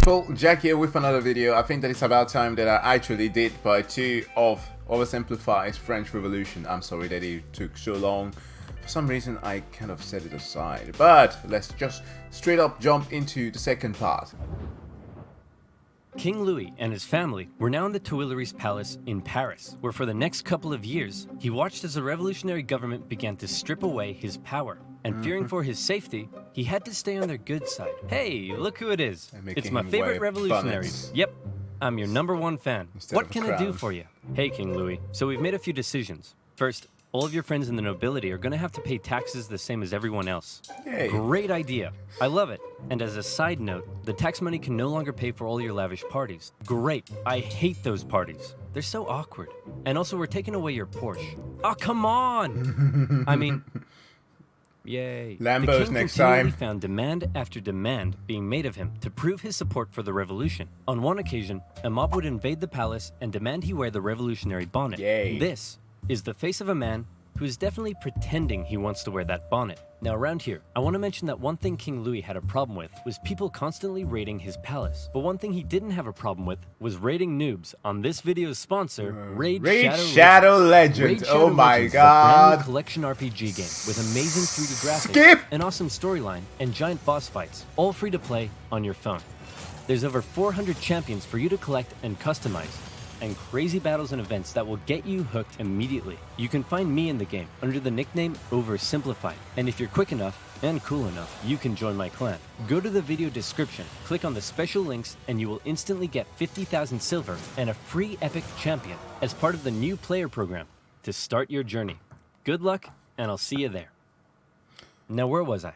people, Jack here with another video. I think that it's about time that I actually did part 2 of OverSimplified's French Revolution. I'm sorry that it took so long. For some reason I kind of set it aside. But let's just straight up jump into the second part. King Louis and his family were now in the Tuileries Palace in Paris, where for the next couple of years, he watched as the revolutionary government began to strip away his power. And fearing for his safety, he had to stay on their good side. Hey, look who it is. It's my favorite revolutionary. Yep, I'm your #1 fan. What can I do for you? Hey, King Louis. So we've made a few decisions. First, all of your friends in the nobility are going to have to pay taxes the same as everyone else. Hey. Great idea. I love it. And as a side note, the tax money can no longer pay for all your lavish parties. Great. I hate those parties. They're so awkward. And also, we're taking away your Porsche. Oh, come on! I mean... Yay. Lambos next the king continually time. found demand after demand being made of him to prove his support for the revolution. On one occasion, a mob would invade the palace and demand he wear the revolutionary bonnet. Yay. This is the face of a man who is definitely pretending he wants to wear that bonnet. Now around here, I want to mention that one thing King Louis had a problem with was people constantly raiding his palace. But one thing he didn't have a problem with was raiding noobs on this video's sponsor, Raid Shadow Legends. Raid Shadow Oh my Legends is a brand god. new collection RPG game with amazing 3D graphics, Skip! an awesome storyline, and giant boss fights, all free to play on your phone. There's over 400 champions for you to collect and customize, and crazy battles and events that will get you hooked immediately. You can find me in the game under the nickname OverSimplified, and if you're quick enough and cool enough, you can join my clan. Go to the video description, click on the special links, and you will instantly get 50,000 silver and a free epic champion as part of the new player program to start your journey. Good luck, and I'll see you there. Now, where was I?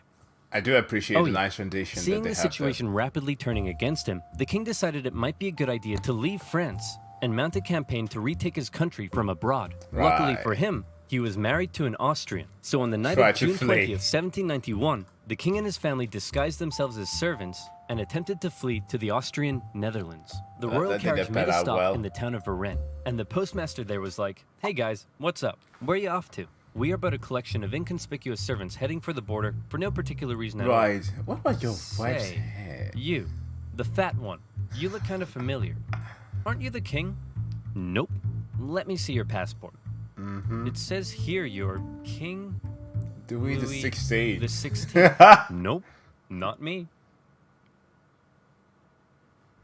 I do appreciate the yeah. nice rendition Seeing that they the have situation rapidly turning against him, the king decided it might be a good idea to leave France and mount a campaign to retake his country from abroad. Luckily for him, he was married to an Austrian. So on the night of June 20th, 1791, the king and his family disguised themselves as servants and attempted to flee to the Austrian Netherlands. The royal carriage made a stop in the town of Varennes, and the postmaster there was like, "Hey guys, what's up? Where are you off to? We are but a collection of inconspicuous servants heading for the border for no particular reason at all." Right. What about your wife's Say, hair? you, the fat one, you look kind of familiar. Aren't you the king? Nope. Let me see your passport. It says here you're King Louis the 16th. The 16th. Nope, not me.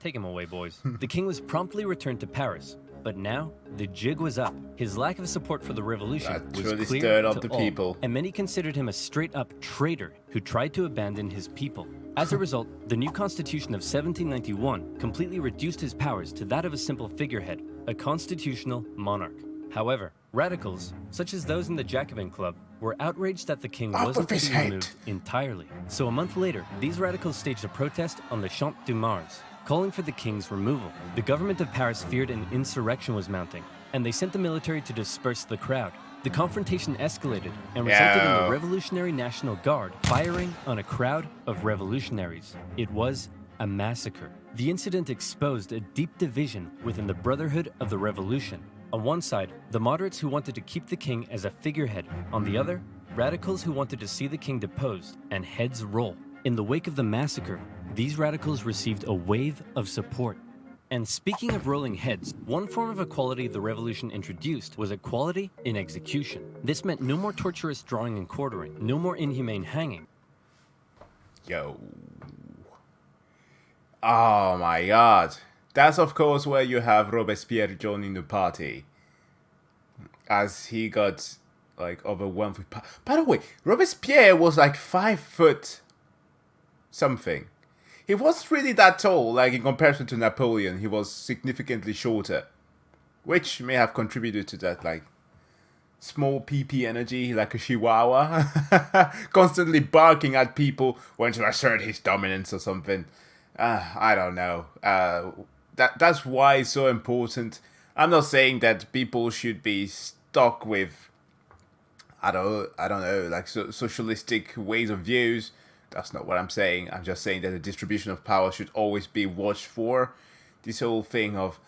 Take him away, boys. The king was promptly returned to Paris, but now the jig was up. His lack of support for the revolution That was truly clear stirred to up the all, people. and many considered him a straight-up traitor who tried to abandon his people. As a result, the new constitution of 1791 completely reduced his powers to that of a simple figurehead, a constitutional monarch. However, radicals, such as those in the Jacobin Club, were outraged that the king wasn't to be removed entirely. So a month later, these radicals staged a protest on the Champ de Mars, calling for the king's removal. The government of Paris feared an insurrection was mounting, and they sent the military to disperse the crowd. The confrontation escalated and resulted in the Revolutionary National Guard firing on a crowd of revolutionaries. It was a massacre. The incident exposed a deep division within the Brotherhood of the Revolution. On one side, the moderates who wanted to keep the king as a figurehead. On the other, radicals who wanted to see the king deposed and heads roll. In the wake of the massacre, these radicals received a wave of support. And speaking of rolling heads, one form of equality the revolution introduced was equality in execution. This meant no more torturous drawing and quartering, no more inhumane hanging. Yo. Oh my god. That's of course where you have Robespierre joining the party. As he got like overwhelmed with power. By the way, Robespierre was like 5 foot something. He wasn't really that tall, like in comparison to Napoleon, he was significantly shorter. Which may have contributed to that, like, small PP energy, like a chihuahua. Constantly barking at people when to assert his dominance or something. I don't know. That's why it's so important. I'm not saying that people should be stuck with, I don't know, like socialistic ways of views. That's not what I'm saying. I'm just saying that the distribution of power should always be watched for. This whole thing of,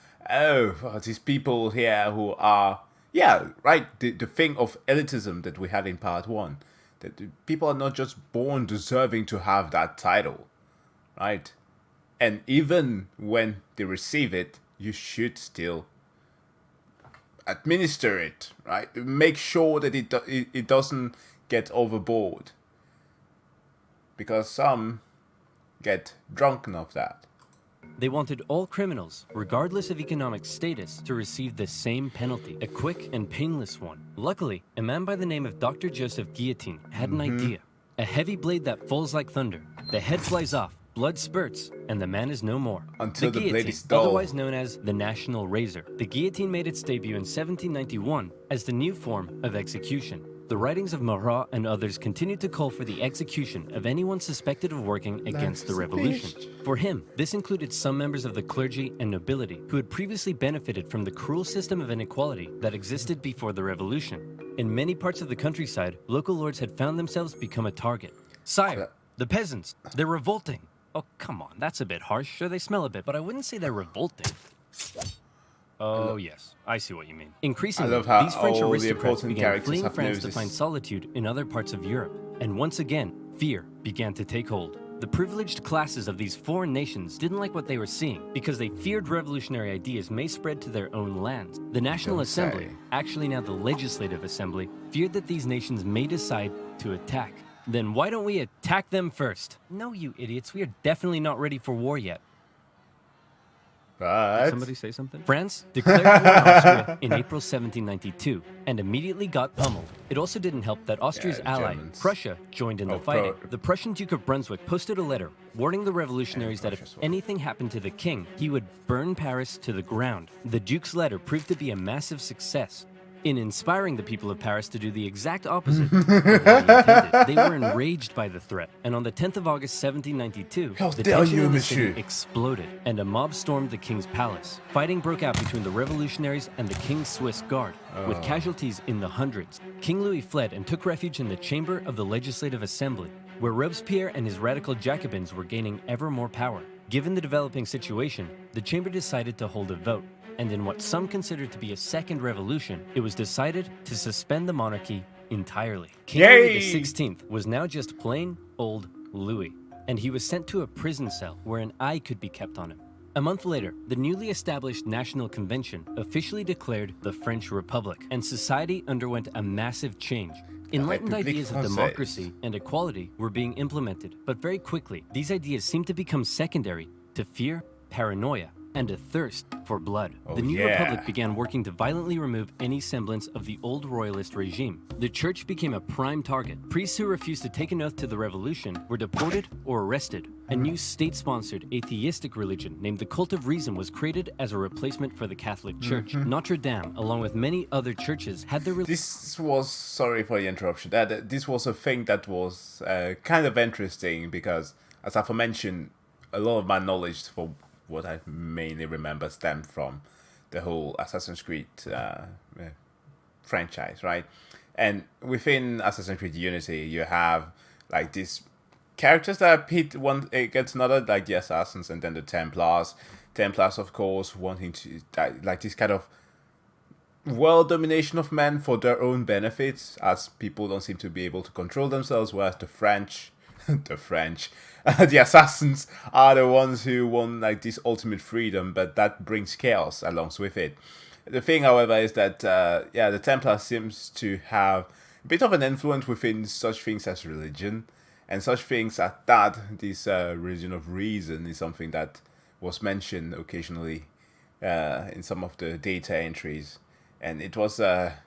these people here who are, the thing of elitism that we had in part 1. That people are not just born deserving to have that title, right? And even when they receive it, you should still administer it, right? Make sure that it doesn't get overboard. Because some get drunken of that. They wanted all criminals, regardless of economic status, to receive the same penalty, a quick and painless one. Luckily, a man by the name of Dr. Joseph Guillotine had an idea. A heavy blade that falls like thunder. The head flies off, blood spurts, and the man is no more. Until the guillotine, blade is dull. otherwise known as the National Razor. The guillotine made its debut in 1791 as the new form of execution. The writings of Marat and others continued to call for the execution of anyone suspected of working against the revolution. For him, this included some members of the clergy and nobility who had previously benefited from the cruel system of inequality that existed before the revolution. In many parts of the countryside, local lords had found themselves become a target. Sire, the peasants, they're revolting. Oh, come on, that's a bit harsh. Sure, they smell a bit, but I wouldn't say they're revolting. Oh, yes, I see what you mean. Increasingly, these French aristocrats began fleeing France to find solitude in other parts of Europe. And once again, fear began to take hold. The privileged classes of these foreign nations didn't like what they were seeing because they feared revolutionary ideas may spread to their own lands. The National Assembly, actually now the Legislative Assembly, feared that these nations may decide to attack. Then why don't we attack them first? No, you idiots, we are definitely not ready for war yet. Did somebody say something? France declared war on Austria in April 1792 and immediately got pummeled. It also didn't help that Austria's ally, Prussia, joined in the fighting. The Prussian Duke of Brunswick posted a letter warning the revolutionaries that if anything happened to the king, he would burn Paris to the ground. The Duke's letter proved to be a massive success. In inspiring the people of Paris to do the exact opposite of what he intended. They were enraged by the threat, and on the 10th of August 1792, the tension in the city exploded, and a mob stormed the king's palace. Fighting broke out between the revolutionaries and the king's Swiss guard, with casualties in the hundreds. King Louis fled and took refuge in the chamber of the Legislative Assembly, where Robespierre and his radical Jacobins were gaining ever more power. Given the developing situation, the chamber decided to hold a vote. And in what some considered to be a second revolution, it was decided to suspend the monarchy entirely. King Louis XVI was now just plain old Louis, and he was sent to a prison cell where an eye could be kept on him. A month later, the newly established National Convention officially declared the French Republic, and society underwent a massive change. Enlightened ideas of democracy and equality were being implemented, but very quickly, these ideas seemed to become secondary to fear, paranoia, and a thirst for blood. The new republic began working to violently remove any semblance of the old royalist regime. The church became a prime target. Priests who refused to take an oath to the revolution were deported or arrested. A new state-sponsored atheistic religion named the Cult of Reason was created as a replacement for the Catholic Church. Notre Dame, along with many other churches, had their... This was, sorry for the interruption, this was a thing that was kind of interesting because, as I've mentioned, a lot of my knowledge for what I mainly remember stemmed from the whole Assassin's Creed franchise, right? And within Assassin's Creed Unity, you have like these characters that pit one against another, like the Assassins and then the Templars. Templars, of course, wanting to like this kind of world domination of men for their own benefits, as people don't seem to be able to control themselves, whereas the French, the assassins are the ones who want like this ultimate freedom, but that brings chaos along with it. The thing, however, is that the Templar seems to have a bit of an influence within such things as religion, and such things as that this religion of reason is something that was mentioned occasionally in some of the data entries, and it was a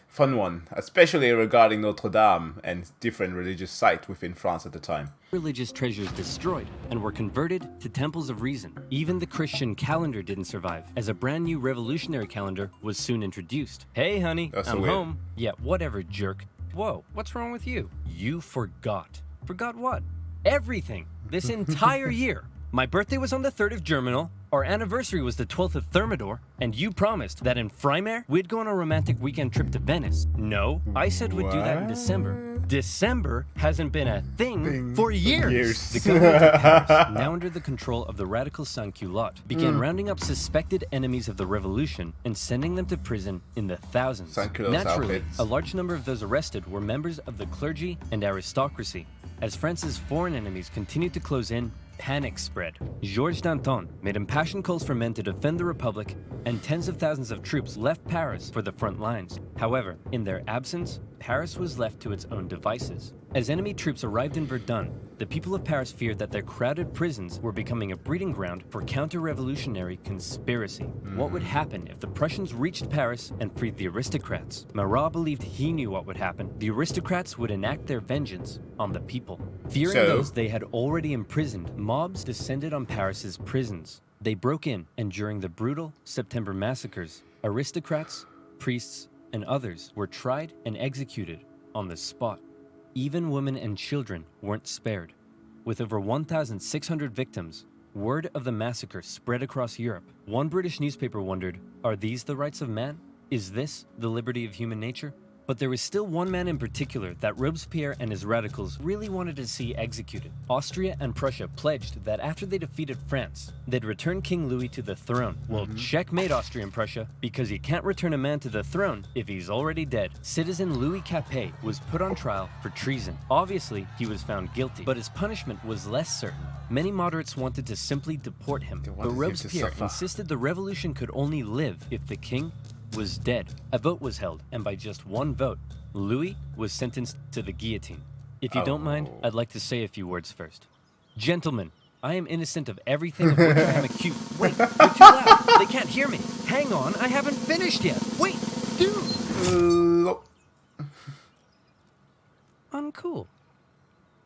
fun one, especially regarding Notre Dame and different religious sites within France at the time. Religious treasures destroyed and were converted to temples of reason. Even the Christian calendar didn't survive, as a brand new revolutionary calendar was soon introduced. Hey honey, I'm home. Yeah, whatever, jerk. Whoa, what's wrong with you? You forgot. Forgot what? Everything. This entire year. My birthday was on the 3rd of Germinal, our anniversary was the 12th of Thermidor, and you promised that in Frimaire, we'd go on a romantic weekend trip to Venice. No, I said we'd do that in December. December hasn't been a thing for years. The government of Paris, now under the control of the radical sans-culottes, began rounding up suspected enemies of the revolution and sending them to prison in the thousands. Naturally, a large number of those arrested were members of the clergy and aristocracy. As France's foreign enemies continued to close in, Panic spread. Georges Danton made impassioned calls for men to defend the Republic, and tens of thousands of troops left Paris for the front lines. However, in their absence, Paris was left to its own devices. As enemy troops arrived in Verdun, the people of Paris feared that their crowded prisons were becoming a breeding ground for counter-revolutionary conspiracy. What would happen if the Prussians reached Paris and freed the aristocrats? Marat believed he knew what would happen. The aristocrats would enact their vengeance on the people. Fearing those they had already imprisoned, mobs descended on Paris's prisons. They broke in, and during the brutal September massacres, aristocrats, priests, and others were tried and executed on the spot. Even women and children weren't spared. With over 1,600 victims, word of the massacre spread across Europe. One British newspaper wondered, are these the rights of man? Is this the liberty of human nature? But there was still one man in particular that Robespierre and his radicals really wanted to see executed. Austria and Prussia pledged that after they defeated France, they'd return King Louis to the throne. Well, checkmate Austria and Prussia, because you can't return a man to the throne if he's already dead. Citizen Louis Capet was put on trial for treason. Obviously, he was found guilty, but his punishment was less certain. Many moderates wanted to simply deport him, but Robespierre insisted the revolution could only live if the king was dead. A vote was held, and by just one vote, Louis was sentenced to the guillotine. If you don't mind, I'd like to say a few words first. Gentlemen, I am innocent of everything of which I am accused. Wait, you're too loud. They can't hear me. Hang on, I haven't finished yet. Wait, dude. Uncool.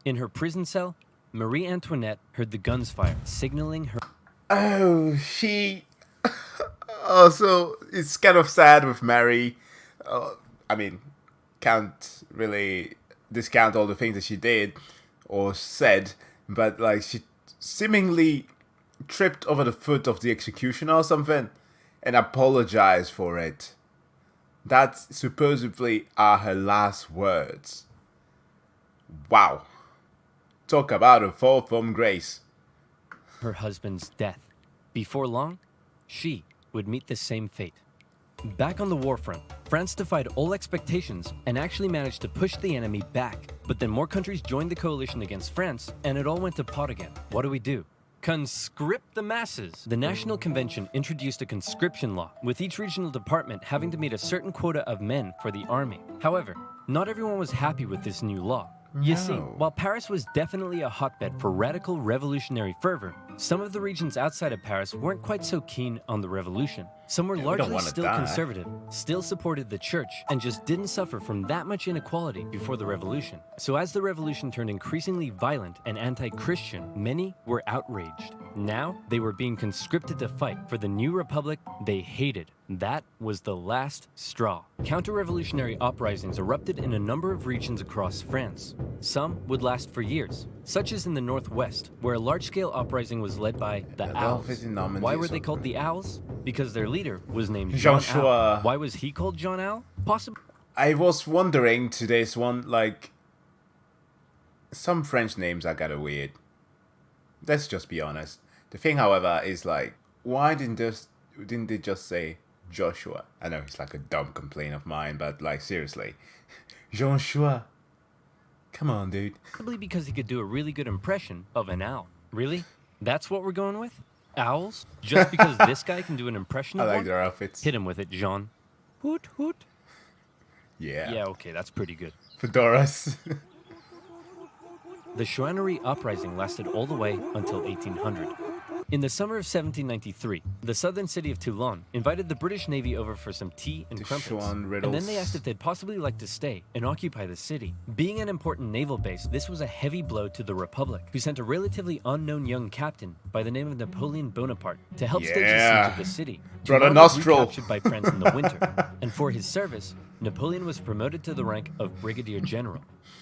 In her prison cell, Marie Antoinette heard the guns fire, signaling her... So it's kind of sad with Mary. I mean, can't really discount all the things that she did or said, but like she seemingly tripped over the foot of the executioner or something and apologized for it. That supposedly are her last words. Wow. Talk about a fall from grace. Her husband's death. Before long, she would meet the same fate. Back on the war front, France defied all expectations and actually managed to push the enemy back. But then more countries joined the coalition against France, and it all went to pot again. What do? Conscript the masses. The National Convention introduced a conscription law, with each regional department having to meet a certain quota of men for the army. However, not everyone was happy with this new law. You see, while Paris was definitely a hotbed for radical revolutionary fervor, some of the regions outside of Paris weren't quite so keen on the revolution. Some were largely still conservative, still supported the church, and just didn't suffer from that much inequality before the revolution. So as the revolution turned increasingly violent and anti-Christian, many were outraged. Now, they were being conscripted to fight for the new republic they hated. That was the last straw. Counter-revolutionary uprisings erupted in a number of regions across France. Some would last for years, such as in the northwest, where a large-scale uprising was led by the Owls. Why were they called the Owls? Because their leader was named Jean Owl. Why was he called Jean Owl? Possibly. I was wondering today's one, like, some French names are kind of weird. Let's just be honest. The thing, however, is like, why didn't they just say Joshua? I know it's like a dumb complaint of mine, but like seriously, Jean-Chua. Come on, dude. Probably because he could do a really good impression of an owl. Really? That's what we're going with? Owls? Just because this guy can do an impression of one? I like their outfits. Hit him with it, Jean. Hoot, hoot. Yeah. Yeah, okay, that's pretty good. Fedoras. The Chouannerie uprising lasted all the way until 1800. In the summer of 1793, the southern city of Toulon invited the British Navy over for some tea and crumpets, and then they asked if they'd possibly like to stay and occupy the city. Being an important naval base, this was a heavy blow to the Republic, who sent a relatively unknown young captain by the name of Napoleon Bonaparte to help stage a siege of the city. Toulon was recaptured by France in the winter, and for his service, Napoleon was promoted to the rank of brigadier general.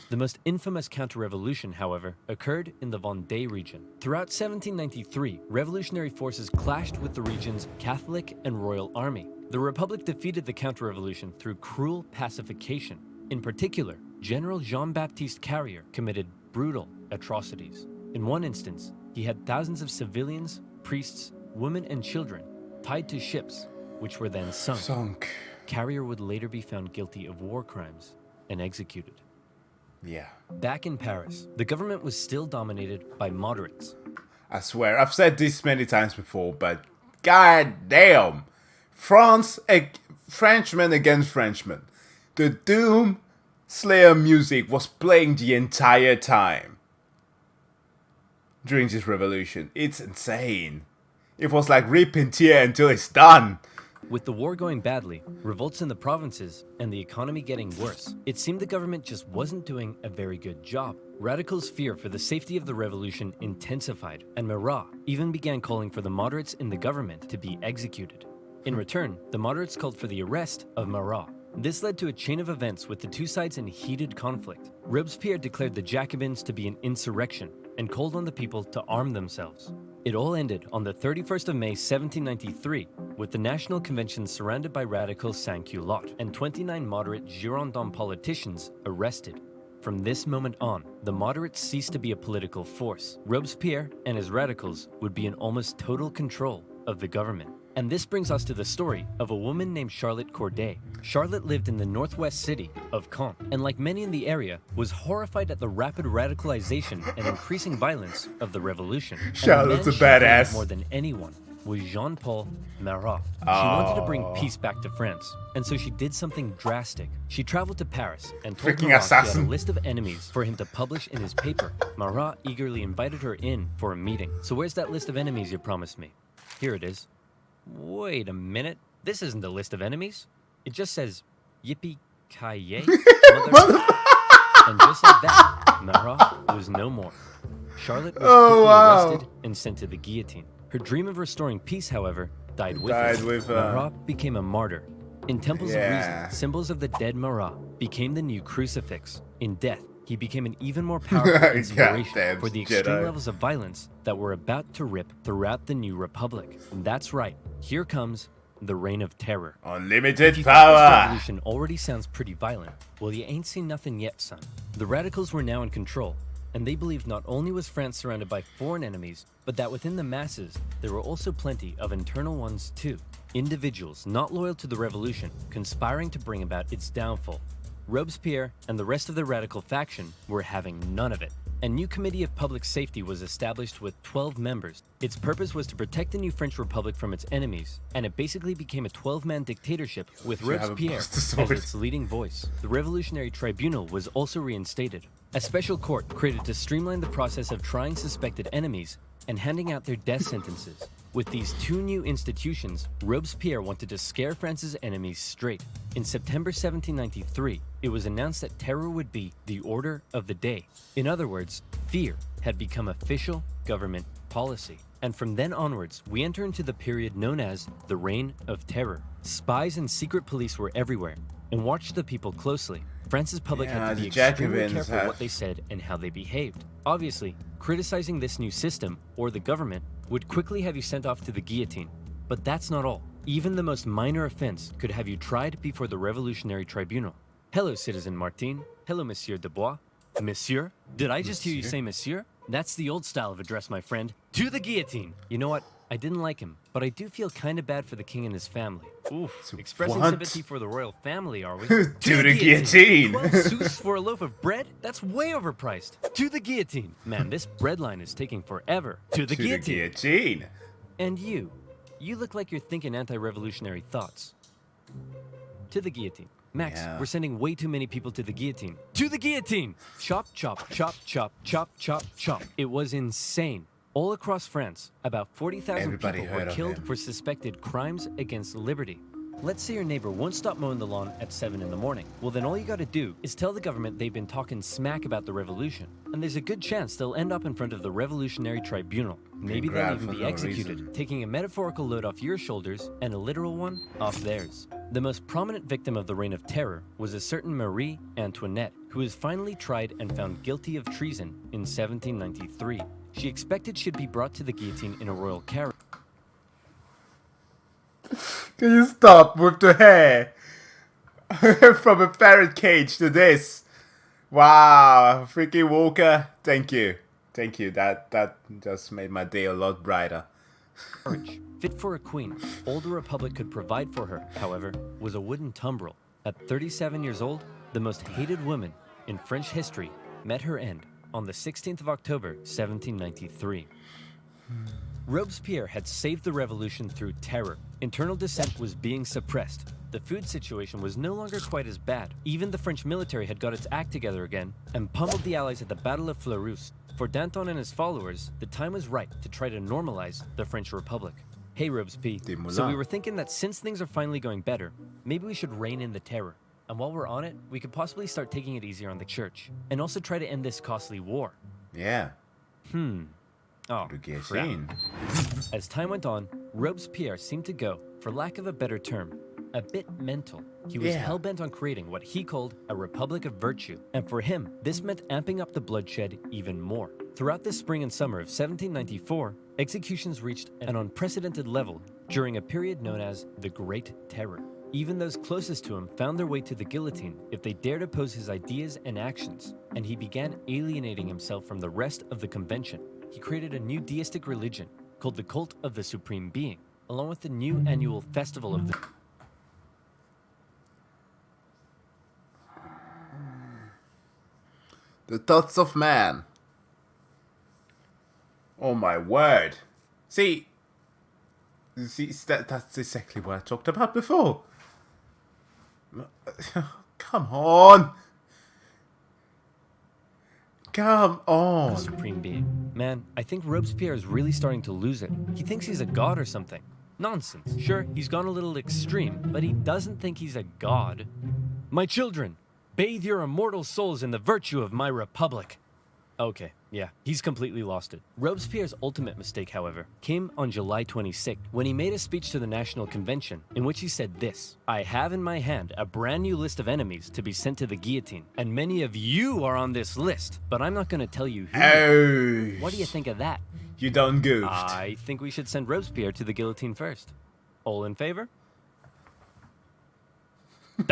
The most infamous counter-revolution, however, occurred in the Vendée region. Throughout 1793, revolutionary forces clashed with the region's Catholic and royal army. The Republic defeated the counter-revolution through cruel pacification. In particular, General Jean-Baptiste Carrier committed brutal atrocities. In one instance, he had thousands of civilians, priests, women, and children tied to ships, which were then sunk. Carrier would later be found guilty of war crimes and executed. Yeah. Back in Paris, the government was still dominated by moderates. I swear, I've said this many times before, but god damn. Frenchmen against Frenchmen. The Doom Slayer music was playing the entire time during this revolution. It's insane. It was like rip and tear until it's done. With the war going badly, revolts in the provinces, and the economy getting worse, it seemed the government just wasn't doing a very good job. Radicals' fear for the safety of the revolution intensified, and Marat even began calling for the moderates in the government to be executed. In return, the moderates called for the arrest of Marat. This led to a chain of events with the two sides in heated conflict. Robespierre declared the Jacobins to be an insurrection and called on the people to arm themselves. It all ended on the 31st of May 1793, with the National Convention surrounded by radical sans-culottes and 29 moderate Girondin politicians arrested. From this moment on, the moderates ceased to be a political force. Robespierre and his radicals would be in almost total control of the government. And this brings us to the story of a woman named Charlotte Corday. Charlotte lived in the northwest city of Caen, and like many in the area, was horrified at the rapid radicalization and increasing violence of the revolution. Charlotte's a and the man she badass. loved more than anyone was Jean-Paul Marat. She wanted to bring peace back to France, and so she did something drastic. She traveled to Paris and told Freaking Marat she assassin. had a list of enemies for him to publish in his paper. Marat eagerly invited her in for a meeting. So where's that list of enemies you promised me? Here it is. Wait a minute. This isn't the list of enemies. It just says, yippee-ki-yay, mother... And just like that, Marat was no more. Charlotte was quickly arrested and sent to the guillotine. Her dream of restoring peace, however, died with her. Marat became a martyr. In temples of reason, symbols of the dead Marat became the new crucifix. In death, he became an even more powerful inspiration for the extreme levels of violence that were about to rip throughout the new republic. And that's right, here comes the Reign of Terror. Unlimited This power. revolution already sounds pretty violent. Well, you ain't seen nothing yet, son. The radicals were now in control, and they believed not only was France surrounded by foreign enemies, but that within the masses, there were also plenty of internal ones too. Individuals not loyal to the revolution, conspiring to bring about its downfall. Robespierre and the rest of the radical faction were having none of it. A new committee of public safety was established with 12 members. Its purpose was to protect the new French Republic from its enemies, and it basically became a 12-man dictatorship with Robespierre as its leading voice. The Revolutionary Tribunal was also reinstated, a special court created to streamline the process of trying suspected enemies and handing out their death sentences. With these two new institutions, Robespierre wanted to scare France's enemies straight. In September 1793, it was announced that terror would be the order of the day. In other words, fear had become official government policy. And from then onwards, we enter into the period known as the Reign of Terror. Spies and secret police were everywhere and watched the people closely. France's public had to be extremely careful what they said and how they behaved. Obviously, criticizing this new system, or the government, would quickly have you sent off to the guillotine. But that's not all. Even the most minor offense could have you tried before the Revolutionary Tribunal. Hello, Citizen Martin. Hello, Monsieur Dubois. Monsieur? Did I just hear you say Monsieur? That's the old style of address, my friend. To the guillotine! You know what? I didn't like him, but I do feel kind of bad for the king and his family. Oof, expressing sympathy for the royal family, are we? To the guillotine! 12 sous for a loaf of bread? That's way overpriced. To the guillotine! Man, this bread line is taking forever. To the guillotine! And you look like you're thinking anti-revolutionary thoughts. To the guillotine. Max, we're sending way too many people to the guillotine. To the guillotine! Chop, chop, chop, chop, chop, chop, chop. It was insane. All across France, about 40,000 people were killed for suspected crimes against liberty. Let's say your neighbor won't stop mowing the lawn at 7 in the morning. Well, then all you gotta do is tell the government they've been talking smack about the revolution. And there's a good chance they'll end up in front of the Revolutionary Tribunal. Maybe they'll even be executed, taking a metaphorical load off your shoulders and a literal one off theirs. The most prominent victim of the Reign of Terror was a certain Marie Antoinette, who was finally tried and found guilty of treason in 1793. She expected she'd be brought to the guillotine in a royal carriage. Can you stop with the hair? From a parrot cage to this. Wow, freaking Walker. Thank you. Thank you. That just made my day a lot brighter. Fit for a queen, all the Republic could provide for her, however, was a wooden tumbril. At 37 years old, the most hated woman in French history met her end on the 16th of October, 1793. Robespierre had saved the revolution through terror. Internal dissent was being suppressed. The food situation was no longer quite as bad. Even the French military had got its act together again and pummeled the Allies at the Battle of Fleurus. For Danton and his followers, the time was right to try to normalize the French Republic. Hey Robespierre, so we were thinking that since things are finally going better, maybe we should rein in the terror. And while we're on it, we could possibly start taking it easier on the church. And also try to end this costly war. Yeah. Oh, The crap. guillotine. As time went on, Robespierre seemed to go, for lack of a better term, a bit mental. He was hell-bent on creating what he called a republic of virtue. And for him, this meant amping up the bloodshed even more. Throughout the spring and summer of 1794, executions reached an unprecedented level during a period known as the Great Terror. Even those closest to him found their way to the guillotine if they dared oppose his ideas and actions, and he began alienating himself from the rest of the convention. He created a new deistic religion called the Cult of the Supreme Being, along with the new annual festival of the... The thoughts of man. Oh my word. See, that's exactly what I talked about before. Come on. Come on. Supreme Being. Man, I think Robespierre is really starting to lose it. He thinks he's a god or something. Nonsense. Sure, he's gone a little extreme, but he doesn't think he's a god. My children, bathe your immortal souls in the virtue of my republic. Okay, yeah, he's completely lost it. Robespierre's ultimate mistake, however, came on July 26th, when he made a speech to the National Convention, in which he said this: I have in my hand a brand new list of enemies to be sent to the guillotine, and many of you are on this list, but I'm not going to tell you who. Oh. What do you think of that? You done goofed. I think we should send Robespierre to the guillotine first. All in favor?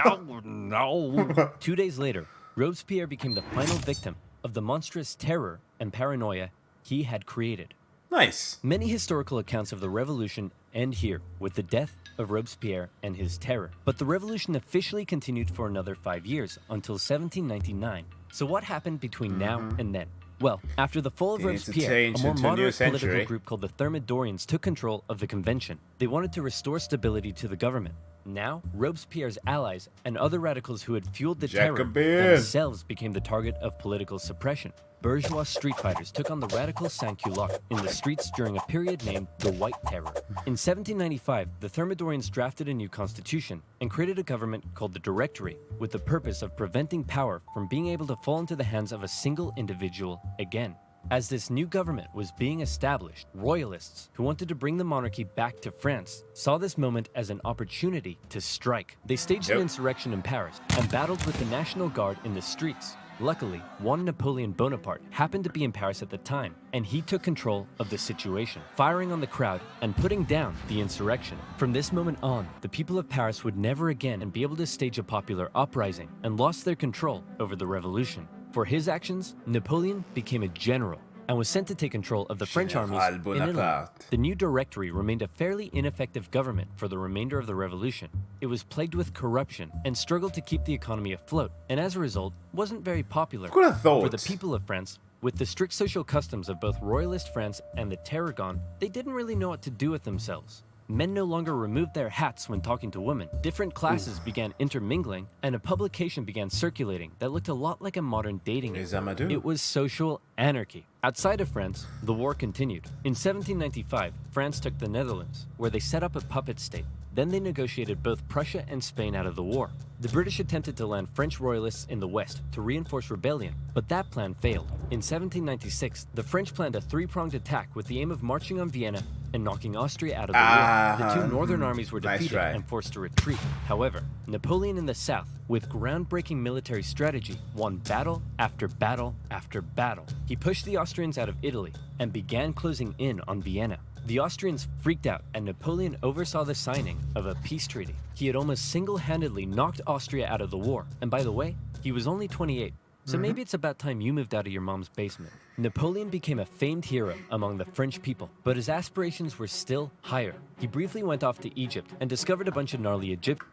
No. 2 days later, Robespierre became the final victim of the monstrous terror and paranoia he had created. Nice. Many historical accounts of the revolution end here with the death of Robespierre and his terror. But the revolution officially continued for another 5 years until 1799. So what happened between now and then? Well, after the fall of They need to Robespierre, change a more into a new moderate political century. group called the Thermidorians took control of the convention. They wanted to restore stability to the government. Now, Robespierre's allies and other radicals who had fueled the terror Jacobin. themselves became the target of political suppression. Bourgeois street fighters took on the radical sans-culottes in the streets during a period named the White Terror. In 1795, the Thermidorians drafted a new constitution and created a government called the Directory, with the purpose of preventing power from being able to fall into the hands of a single individual again. As this new government was being established, royalists who wanted to bring the monarchy back to France saw this moment as an opportunity to strike. They staged an insurrection in Paris and battled with the National Guard in the streets. Luckily, one Napoleon Bonaparte happened to be in Paris at the time, and he took control of the situation, firing on the crowd and putting down the insurrection. From this moment on, the people of Paris would never again be able to stage a popular uprising and lost their control over the revolution. For his actions, Napoleon became a general and was sent to take control of the French armies in Italy. The new Directory remained a fairly ineffective government for the remainder of the revolution. It was plagued with corruption and struggled to keep the economy afloat, and as a result, wasn't very popular Who would have thought? for the people of France. With the strict social customs of both royalist France and the terror gone, they didn't really know what to do with themselves. Men no longer removed their hats when talking to women. Different classes began intermingling, and a publication began circulating that looked a lot like a modern dating app. It was social anarchy. Outside of France, the war continued. In 1795, France took the Netherlands, where they set up a puppet state. Then they negotiated both Prussia and Spain out of the war. The British attempted to land French royalists in the west to reinforce rebellion, but that plan failed. In 1796, the French planned a three-pronged attack with the aim of marching on Vienna and knocking Austria out of the war. The two northern armies were defeated and forced to retreat. However, Napoleon in the south, with groundbreaking military strategy, won battle after battle after battle. He pushed the Austrians out of Italy and began closing in on Vienna. The Austrians freaked out, and Napoleon oversaw the signing of a peace treaty. He had almost single-handedly knocked Austria out of the war, and by the way, he was only 28. So maybe it's about time you moved out of your mom's basement. Napoleon became a famed hero among the French people, but his aspirations were still higher. He briefly went off to Egypt and discovered a bunch of gnarly Egyptians.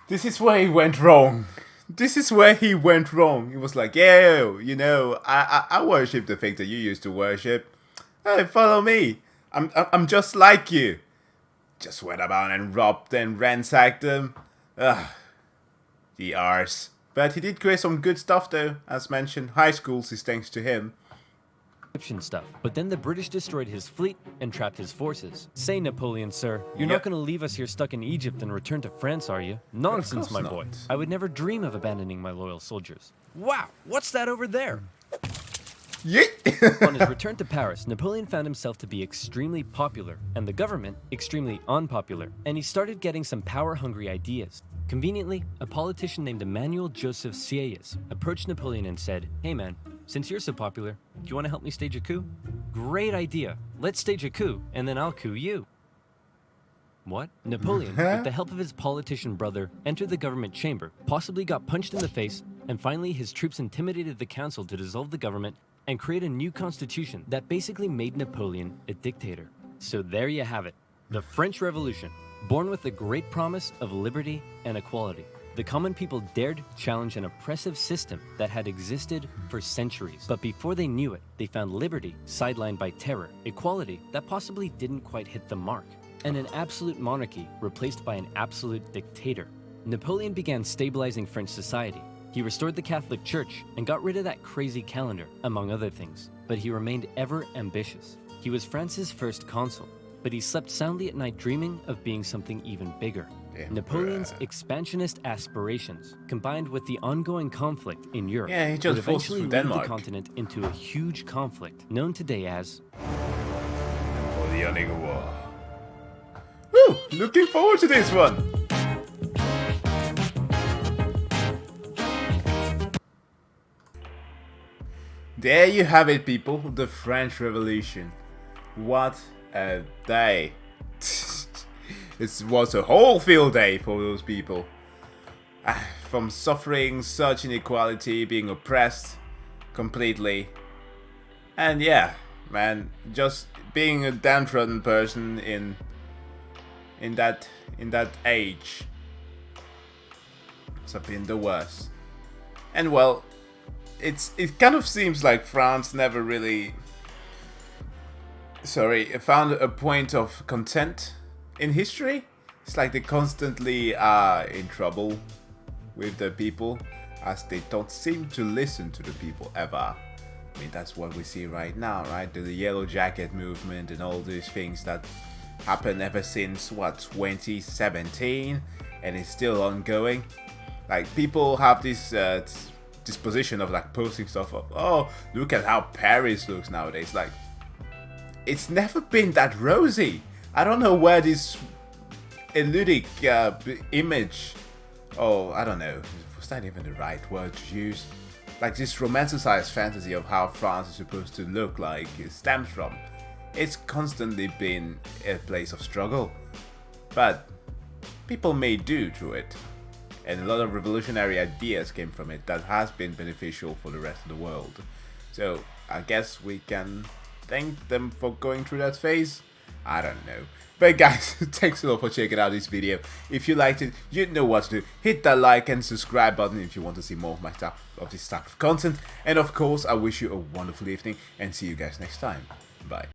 This is where he went wrong. This is where he went wrong. He was like, yo, you know, I worship the thing that you used to worship. Hey, follow me. I'm just like you. Just went about and robbed and ransacked them. Ugh. The arse. But he did create some good stuff though, as mentioned. High schools is thanks to him. Stuff. But then the British destroyed his fleet and trapped his forces. Say, Napoleon, sir, you're not going to leave us here stuck in Egypt and return to France, are you? Nonsense, my boy. I would never dream of abandoning my loyal soldiers. Wow, what's that over there? On his return to Paris, Napoleon found himself to be extremely popular, and the government extremely unpopular, and he started getting some power-hungry ideas. Conveniently, a politician named Emmanuel Joseph Sieyès approached Napoleon and said, "Hey man, since you're so popular, do you want to help me stage a coup?" "Great idea. Let's stage a coup, and then I'll coup you." What? Napoleon, with the help of his politician brother, entered the government chamber, possibly got punched in the face, and finally his troops intimidated the council to dissolve the government and create a new constitution that basically made Napoleon a dictator. So there you have it, the French Revolution, born with the great promise of liberty and equality. The common people dared challenge an oppressive system that had existed for centuries. But before they knew it, they found liberty sidelined by terror, equality that possibly didn't quite hit the mark, and an absolute monarchy replaced by an absolute dictator. Napoleon began stabilizing French society. He restored the Catholic Church and got rid of that crazy calendar, among other things. But he remained ever ambitious. He was France's first consul, but he slept soundly at night dreaming of being something even bigger. Napoleon's expansionist aspirations, combined with the ongoing conflict in Europe, he just would eventually lead Denmark. the continent into a huge conflict, known today as Napoleonic War. Woo! Looking forward to this one! There you have it, people. The French Revolution. What a day. This was a whole field day for those people. From suffering such inequality, being oppressed completely. And yeah, man, just being a downtrodden person in that age. It's been the worst. And well, it kind of seems like France never really found a point of content in history. It's like they constantly are in trouble with the people, as they don't seem to listen to the people ever. I mean, that's what we see right now, right? The Yellow Jacket movement and all these things that happened ever since, 2017, and it's still ongoing. Like, people have this disposition of like posting stuff of, oh, look at how Paris looks nowadays. Like, it's never been that rosy. I don't know where this eludic image, I don't know, was that even the right word to use? Like, this romanticized fantasy of how France is supposed to look like it stems from. It's constantly been a place of struggle, but people made do through it, and a lot of revolutionary ideas came from it that has been beneficial for the rest of the world. So I guess we can thank them for going through that phase. I don't know. But guys, thanks a lot for checking out this video. If you liked it, you know what to do. Hit that like and subscribe button if you want to see more of this type of content. And of course, I wish you a wonderful evening and see you guys next time. Bye.